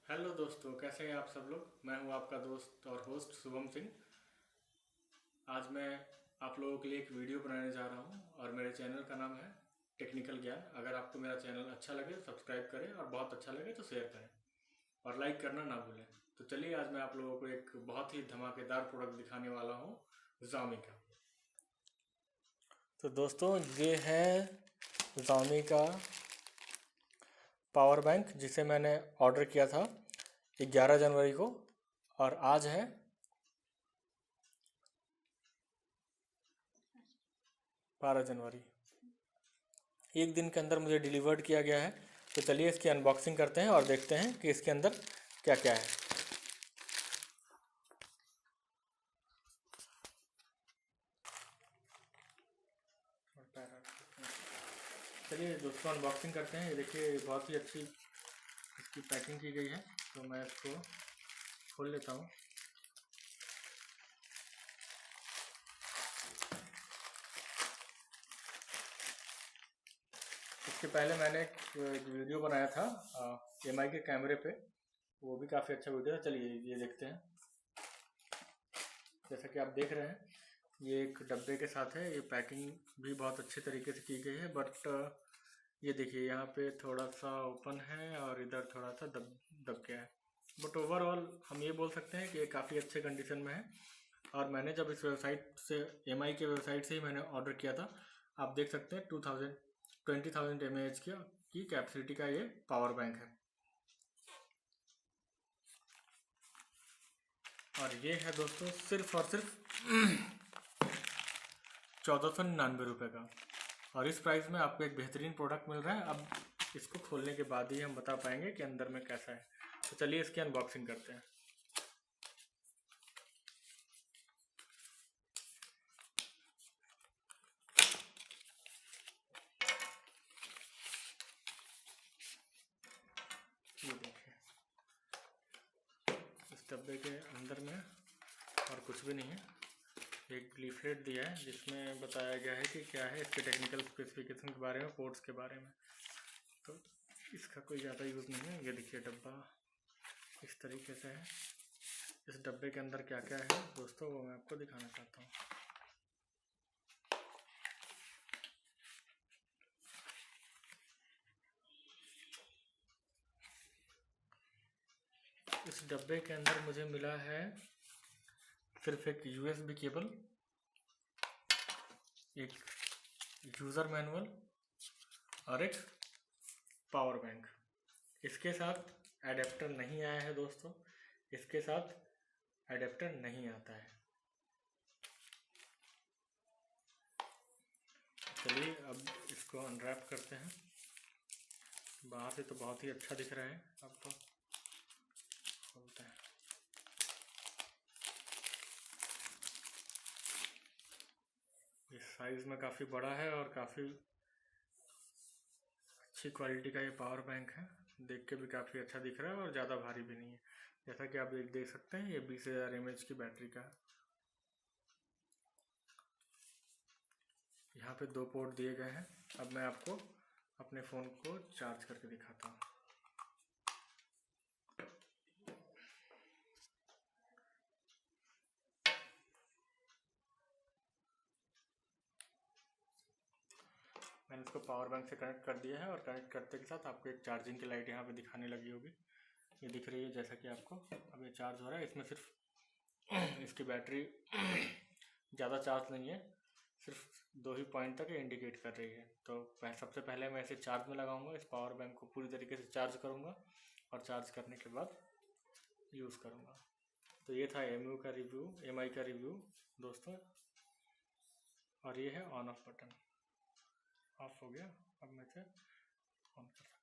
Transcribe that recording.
Hello दोस्तों, कैसे हैं आप सब लोग। मैं हूं आपका दोस्त और होस्ट शुभम सिंह। आज मैं आप लोगों के लिए एक वीडियो बनाने जा रहा हूं और मेरे चैनल का नाम है टेक्निकल ज्ञान। अगर आपको मेरा चैनल अच्छा लगे तो सब्सक्राइब करें और बहुत अच्छा लगे तो शेयर करें और लाइक करना ना भूलें। तो चलिए, आज मैं आप लोगों को एक बहुत ही धमाकेदार प्रोडक्ट दिखाने वाला हूँ, Xiaomi का। तो दोस्तों, ये है Xiaomi का पावर बैंक जिसे मैंने ऑर्डर किया था 11 जनवरी को और आज है 12 जनवरी। एक दिन के अंदर मुझे डिलीवर्ड किया गया है। तो चलिए इसकी अनबॉक्सिंग करते हैं और देखते हैं कि इसके अंदर क्या क्या है। चलिए दोस्तों, अनबॉक्सिंग करते हैं। ये देखिए, बहुत ही अच्छी इसकी पैकिंग की गई है। तो मैं इसको खोल लेता हूँ। इसके पहले मैंने एक वीडियो बनाया था एमआई के कैमरे पे, वो भी काफ़ी अच्छा वीडियो है। चलिए ये देखते हैं। जैसा कि आप देख रहे हैं, ये एक डब्बे के साथ है। ये पैकिंग भी बहुत अच्छे तरीके से की गई है, बट ये देखिए यहाँ पे थोड़ा सा ओपन है और इधर थोड़ा सा दब दब गया है। बट ओवरऑल हम ये बोल सकते हैं कि ये काफ़ी अच्छे कंडीशन में है। और मैंने जब इस वेबसाइट से, एमआई के वेबसाइट से ही मैंने ऑर्डर किया था। आप देख सकते हैं 20,000 mAh की कैपेसिटी का ये पावर बैंक है। और ये है दोस्तों सिर्फ और सिर्फ 1499 रुपये का। और इस प्राइस में आपको एक बेहतरीन प्रोडक्ट मिल रहा है। अब इसको खोलने के बाद ही हम बता पाएंगे कि अंदर में कैसा है। तो चलिए इसकी अनबॉक्सिंग करते हैं। ये देखिए, इस डब्बे के अंदर में और कुछ भी नहीं है। एक लीफलेट दिया है जिसमें बताया गया है कि क्या है, इसके टेक्निकल स्पेसिफिकेशन के बारे में, पोर्ट्स के बारे में। तो इसका कोई ज़्यादा यूज़ नहीं है। ये देखिए, डब्बा इस तरीके से है। इस डब्बे के अंदर क्या क्या है दोस्तों, वो मैं आपको दिखाना चाहता हूँ। इस डब्बे के अंदर मुझे मिला है सिर्फ एक यूएसबी केबल, एक यूज़र मैनुअल और एक पावर बैंक। इसके साथ एडेप्टर नहीं आया है दोस्तों, इसके साथ एडेप्टर नहीं आता है। चलिए अब इसको अनरैप करते हैं। बाहर से तो बहुत ही अच्छा दिख रहा है। अब तो खोलते हैं। इस साइज़ में काफ़ी बड़ा है और काफ़ी अच्छी क्वालिटी का ये पावर बैंक है। देख के भी काफ़ी अच्छा दिख रहा है और ज़्यादा भारी भी नहीं है। जैसा कि आप देख सकते हैं, ये 20,000 mAh की बैटरी का है। यहाँ पे 2 पोर्ट दिए गए हैं। अब मैं आपको अपने फ़ोन को चार्ज करके दिखाता हूँ। मैंने इसको पावर बैंक से कनेक्ट कर दिया है और कनेक्ट करते के साथ आपको एक चार्जिंग की लाइट यहाँ पे दिखाने लगी होगी। ये दिख रही है जैसा कि आपको। अब ये चार्ज हो रहा है। इसमें सिर्फ इसकी बैटरी ज़्यादा चार्ज नहीं है, सिर्फ 2 ही पॉइंट तक इंडिकेट कर रही है। तो सबसे पहले मैं इसे चार्ज में लगाऊंगा। इस पावर बैंक को पूरी तरीके से चार्ज करूंगा और चार्ज करने के बाद यूज़ करूंगा। तो ये था एमआई का रिव्यू दोस्तों। और ये है ऑन ऑफ बटन। ऑफ हो गया। अब मैं इसे ऑन कर सकता हूँ।